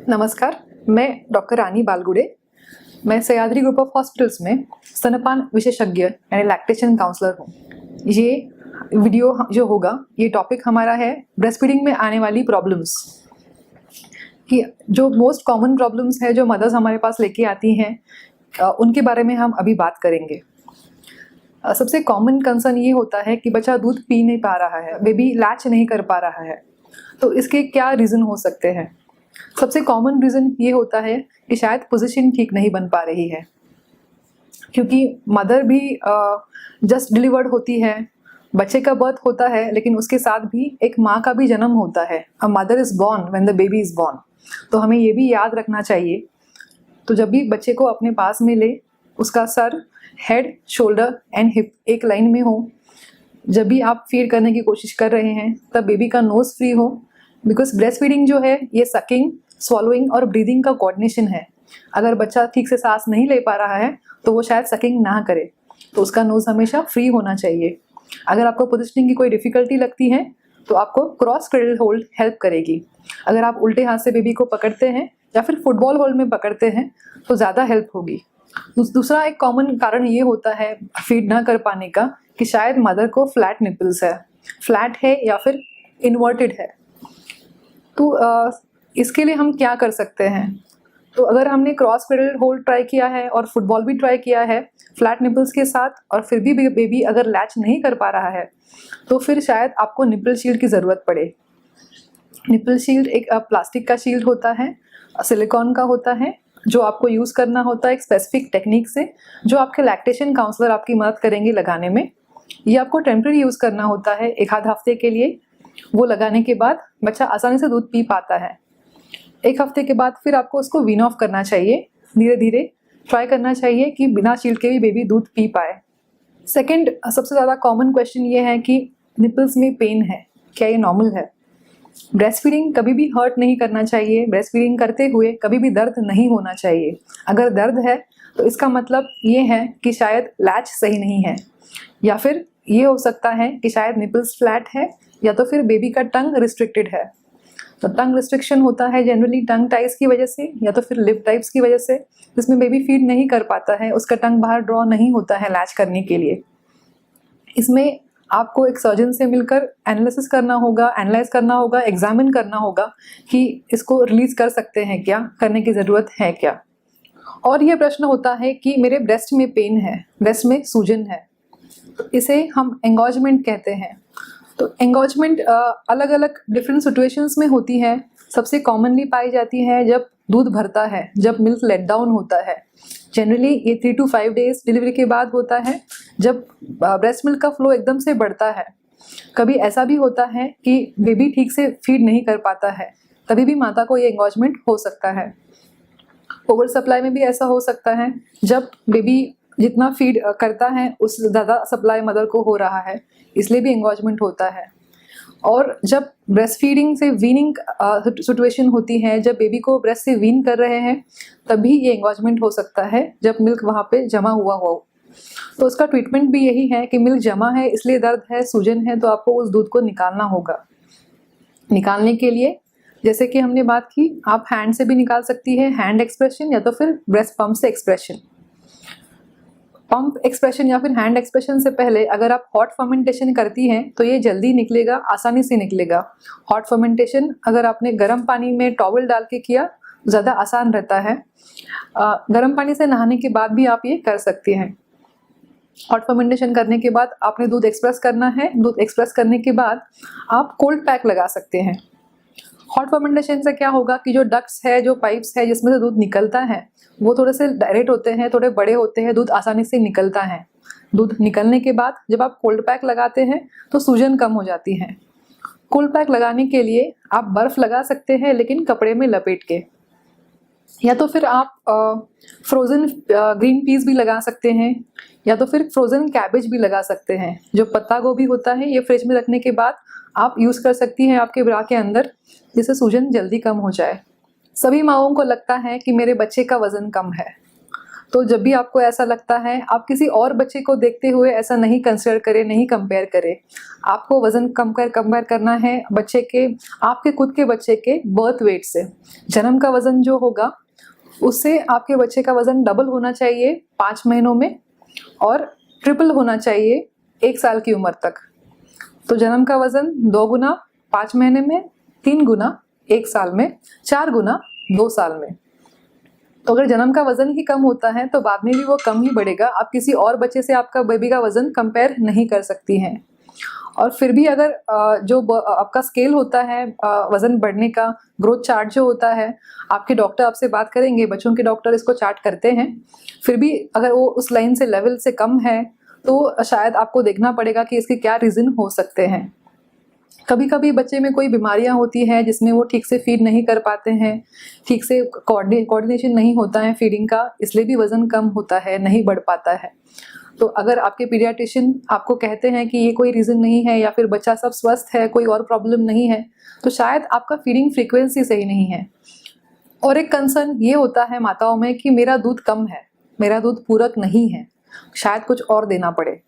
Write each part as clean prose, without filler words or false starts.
नमस्कार, मैं डॉक्टर रानी बालगुडे। मैं सह्याद्री ग्रुप ऑफ हॉस्पिटल्स में स्तनपान विशेषज्ञ यानी लैक्टेशन काउंसलर हूँ। ये वीडियो जो होगा, ये टॉपिक हमारा है ब्रेस्ट फीडिंग में आने वाली प्रॉब्लम्स कि जो मोस्ट कॉमन प्रॉब्लम्स है जो मदर्स हमारे पास लेके आती हैं, उनके बारे में हम अभी बात करेंगे। सबसे कॉमन कंसर्न ये होता है कि बच्चा दूध पी नहीं पा रहा है, बेबी लैच नहीं कर पा रहा है। तो इसके क्या रीज़न हो सकते हैं? सबसे कॉमन रीज़न ये होता है कि शायद पोजीशन ठीक नहीं बन पा रही है, क्योंकि मदर भी जस्ट डिलीवर्ड होती है, बच्चे का बर्थ होता है, लेकिन उसके साथ भी एक माँ का भी जन्म होता है। A mother is born when the baby is born. तो हमें ये भी याद रखना चाहिए। तो जब भी बच्चे को अपने पास में ले, उसका sir, head, shoulder and hip एक लाइन में हो। जब भी आप फीड करने की कोशिश कर रहे हैं, तब बेबी का नोज़ फ्री हो, बिकॉज ब्रेस्ट फीडिंग जो है ये सकिंग, स्वॉलोइंग और ब्रीदिंग का कोऑर्डिनेशन है। अगर बच्चा ठीक से सांस नहीं ले पा रहा है तो वो शायद सकिंग ना करे, तो उसका नोज़ हमेशा फ्री होना चाहिए। अगर आपको पोजिशनिंग की कोई डिफ़िकल्टी लगती है तो आपको क्रॉस क्रेडल होल्ड हेल्प करेगी। अगर आप उल्टे हाथ से बेबी को पकड़ते हैं या फिर फुटबॉल होल्ड में पकड़ते हैं तो ज़्यादा हेल्प होगी। दूसरा एक कॉमन कारण ये होता है फीड ना कर पाने का कि शायद मदर को फ्लैट निपल्स है, फ्लैट है या फिर इन्वर्टेड है। तो इसके लिए हम क्या कर सकते हैं? तो अगर हमने क्रॉस क्रेडल होल्ड ट्राई किया है और फुटबॉल भी ट्राई किया है फ्लैट निपल्स के साथ, और फिर भी बेबी अगर लैच नहीं कर पा रहा है, तो फिर शायद आपको निपल शील्ड की ज़रूरत पड़े। निपल शील्ड एक प्लास्टिक का शील्ड होता है, सिलिकॉन का होता है, जो आपको यूज़ करना होता है एक स्पेसिफिक टेक्निक से, जो आपके लैक्टेशन काउंसलर आपकी मदद करेंगे लगाने में। ये आपको टेम्परेरी यूज़ करना होता है एक आध हफ्ते के लिए। वो लगाने के बाद बच्चा आसानी से दूध पी पाता है। एक हफ्ते के बाद फिर आपको उसको वीन ऑफ करना चाहिए। धीरे धीरे ट्राई करना चाहिए कि बिना शील्ड के भी बेबी दूध पी पाए। सेकंड, सबसे ज़्यादा कॉमन क्वेश्चन ये है कि निपल्स में पेन है, क्या ये नॉर्मल है? ब्रेस्ट फीडिंग कभी भी हर्ट नहीं करना चाहिए। ब्रेस्ट फीडिंग करते हुए कभी भी दर्द नहीं होना चाहिए। अगर दर्द है तो इसका मतलब ये है कि शायद लैच सही नहीं है, या फिर ये हो सकता है कि शायद निपल्स फ्लैट है, या तो फिर बेबी का टंग रिस्ट्रिक्टेड है। तो टंग रिस्ट्रिक्शन होता है जनरली टंग टाइज की वजह से या तो फिर लिप टाइप्स की वजह से, जिसमें बेबी फीड नहीं कर पाता है, उसका टंग बाहर ड्रॉ नहीं होता है लैच करने के लिए। इसमें आपको एक सर्जन से मिलकर एनालिसिस करना होगा, एनालाइज करना होगा, एग्जामिन करना होगा कि इसको रिलीज कर सकते हैं क्या, करने की ज़रूरत है क्या। और यह प्रश्न होता है कि मेरे ब्रेस्ट में पेन है, ब्रेस्ट में सूजन है, तो इसे हम एंगोजमेंट कहते हैं। तो एंगोजमेंट अलग अलग डिफरेंट सिचुएशंस में होती है। सबसे कॉमनली पाई जाती है जब दूध भरता है, जब मिल्क लेट डाउन होता है। जनरली ये 3 to 5 डेज डिलीवरी के बाद होता है, जब ब्रेस्ट मिल्क का फ्लो एकदम से बढ़ता है। कभी ऐसा भी होता है कि बेबी ठीक से फीड नहीं कर पाता है, तभी भी माता को ये एंगोजमेंट हो सकता है। ओवर सप्लाई में भी ऐसा हो सकता है, जब बेबी जितना फीड करता है उससे ज़्यादा सप्लाई मदर को हो रहा है, इसलिए भी एंगोजमेंट होता है। और जब ब्रेस्ट फीडिंग से वीनिंग सिचुएशन होती है, जब बेबी को ब्रेस्ट से वीन कर रहे हैं, तभी ये एंगोजमेंट हो सकता है, जब मिल्क वहाँ पे जमा हुआ हो। तो उसका ट्रीटमेंट भी यही है कि मिल्क जमा है इसलिए दर्द है, सूजन है, तो आपको उस दूध को निकालना होगा। निकालने के लिए जैसे कि हमने बात की, आप हैंड से भी निकाल सकती है, हैंड एक्सप्रेशन, या तो फिर ब्रेस्ट पंप से एक्सप्रेशन। पंप एक्सप्रेशन या फिर हैंड एक्सप्रेशन से पहले अगर आप हॉट फर्मेंटेशन करती हैं तो ये जल्दी निकलेगा, आसानी से निकलेगा। हॉट फर्मेंटेशन अगर आपने गर्म पानी में टॉवल डाल के किया ज़्यादा आसान रहता है। गर्म पानी से नहाने के बाद भी आप ये कर सकती हैं। हॉट फर्मेंटेशन करने के बाद आपने दूध एक्सप्रेस करना है। दूध एक्सप्रेस करने के बाद आप कोल्ड पैक लगा सकते हैं। हॉट फर्मेंटेशन से क्या होगा कि जो डक्ट्स है, जो पाइप्स है जिसमें से दूध निकलता है, वो थोड़े से डायरेक्ट होते हैं, थोड़े बड़े होते हैं, दूध आसानी से निकलता है। दूध निकलने के बाद जब आप कोल्ड पैक लगाते हैं तो सूजन कम हो जाती है। कोल्ड पैक लगाने के लिए आप बर्फ़ लगा सकते हैं, लेकिन कपड़े में लपेट के, या तो फिर आप फ्रोज़न ग्रीन पीस भी लगा सकते हैं, या तो फिर फ्रोज़न कैबेज भी लगा सकते हैं। जो पत्ता गोभी होता है ये फ्रिज में रखने के बाद आप यूज़ कर सकती हैं आपके ब्रा के अंदर, जिससे सूजन जल्दी कम हो जाए। सभी माँओं को लगता है कि मेरे बच्चे का वज़न कम है, तो जब भी आपको ऐसा लगता है, आप किसी और बच्चे को देखते हुए ऐसा नहीं कंसिडर करें, नहीं कंपेयर करें। आपको वजन कंपेयर करना है बच्चे के, आपके खुद के बच्चे के बर्थ वेट से। जन्म का वजन जो होगा उससे आपके बच्चे का वजन डबल होना चाहिए 5 महीनों में, और ट्रिपल होना चाहिए 1 साल की उम्र तक। तो जन्म का वजन 2 गुना 5 महीने में, 3 गुना 1 साल में, 4 गुना 2 साल में। तो अगर जन्म का वजन ही कम होता है तो बाद में भी वो कम ही बढ़ेगा। आप किसी और बच्चे से आपका बेबी का वजन कंपेयर नहीं कर सकती हैं। और फिर भी अगर आपका स्केल होता है वजन बढ़ने का, ग्रोथ चार्ट जो होता है, आपके डॉक्टर आपसे बात करेंगे, बच्चों के डॉक्टर इसको चार्ट करते हैं। फिर भी अगर वो उस लाइन से लेवल से कम है तो शायद आपको देखना पड़ेगा कि इसके क्या रीज़न हो सकते हैं। कभी कभी बच्चे में कोई बीमारियां होती हैं जिसमें वो ठीक से फीड नहीं कर पाते हैं, ठीक से कोऑर्डिनेशन नहीं होता है फीडिंग का, इसलिए भी वज़न कम होता है, नहीं बढ़ पाता है। तो अगर आपके पीडियाट्रिशियन आपको कहते हैं कि ये कोई रीज़न नहीं है या फिर बच्चा सब स्वस्थ है, कोई और प्रॉब्लम नहीं है, तो शायद आपका फीडिंग फ्रीक्वेंसी सही नहीं है। और एक कंसर्न ये होता है माताओं में कि मेरा दूध कम है, मेरा दूध पूरक नहीं है, शायद कुछ और देना पड़े।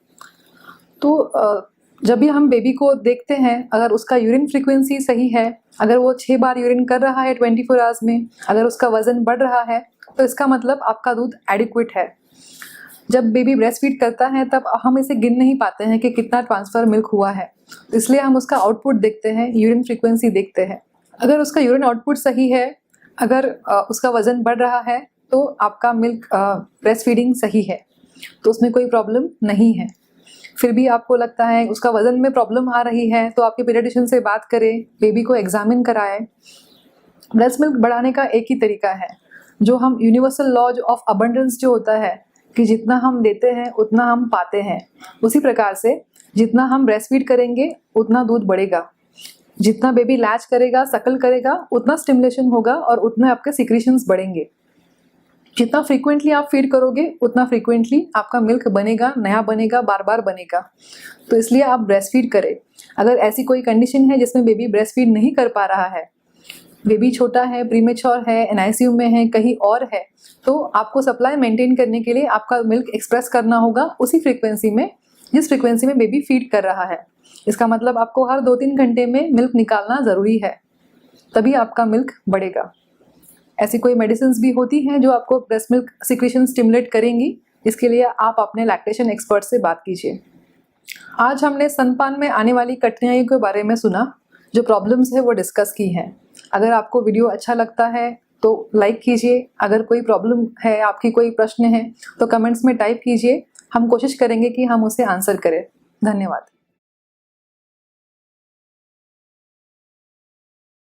तो जब भी हम बेबी को देखते हैं, अगर उसका यूरिन फ्रीक्वेंसी सही है, अगर वो 6 बार यूरिन कर रहा है 24 आवर्स में, अगर उसका वजन बढ़ रहा है, तो इसका मतलब आपका दूध एडिक्वेट है। जब बेबी ब्रेस्ट फीड करता है तब हम इसे गिन नहीं पाते हैं कि कितना ट्रांसफर मिल्क हुआ है, इसलिए हम उसका आउटपुट देखते हैं, यूरिन फ्रीक्वेंसी देखते हैं। अगर उसका यूरिन आउटपुट सही है, अगर उसका वजन बढ़ रहा है, तो आपका मिल्क ब्रेस्ट फीडिंग सही है, तो उसमें कोई प्रॉब्लम नहीं है। फिर भी आपको लगता है उसका वजन में प्रॉब्लम आ रही है, तो आपके पीडियाट्रिशियन से बात करें, बेबी को एग्जामिन कराएं। ब्रेस्ट मिल्क बढ़ाने का एक ही तरीका है, जो हम यूनिवर्सल लॉ ऑफ अबंडेंस जो होता है कि जितना हम देते हैं उतना हम पाते हैं, उसी प्रकार से जितना हम ब्रेस्ट फीड करेंगे उतना दूध बढ़ेगा। जितना बेबी लैच करेगा, सकल करेगा, उतना स्टिमुलेशन होगा और उतने आपके सिक्रीशंस बढ़ेंगे। जितना फ्रीक्वेंटली आप फीड करोगे उतना फ्रीक्वेंटली आपका मिल्क बनेगा, नया बनेगा, बार बार बनेगा। तो इसलिए आप ब्रेस्ट फीड करें। अगर ऐसी कोई कंडीशन है जिसमें बेबी ब्रेस्ट फीड नहीं कर पा रहा है, बेबी छोटा है, प्रीमेच्योर है, एनआईसीयू में है, कहीं और है, तो आपको सप्लाई मेंटेन करने के लिए आपका मिल्क एक्सप्रेस करना होगा उसी फ्रीक्वेंसी में जिस फ्रीक्वेंसी में बेबी फीड कर रहा है। इसका मतलब आपको हर 2-3 घंटे में मिल्क निकालना ज़रूरी है, तभी आपका मिल्क बढ़ेगा। ऐसी कोई मेडिसिन भी होती हैं जो आपको ब्रेस्ट मिल्क सिक्रीशन स्टिमुलेट करेंगी, इसके लिए आप अपने लैक्टेशन एक्सपर्ट से बात कीजिए। आज हमने स्तनपान में आने वाली कठिनाइयों के बारे में सुना, जो प्रॉब्लम्स है वो डिस्कस की हैं। अगर आपको वीडियो अच्छा लगता है तो लाइक कीजिए। अगर कोई प्रॉब्लम है, आपकी कोई प्रश्न है, तो कमेंट्स में टाइप कीजिए। हम कोशिश करेंगे कि हम उसे आंसर करें। धन्यवाद।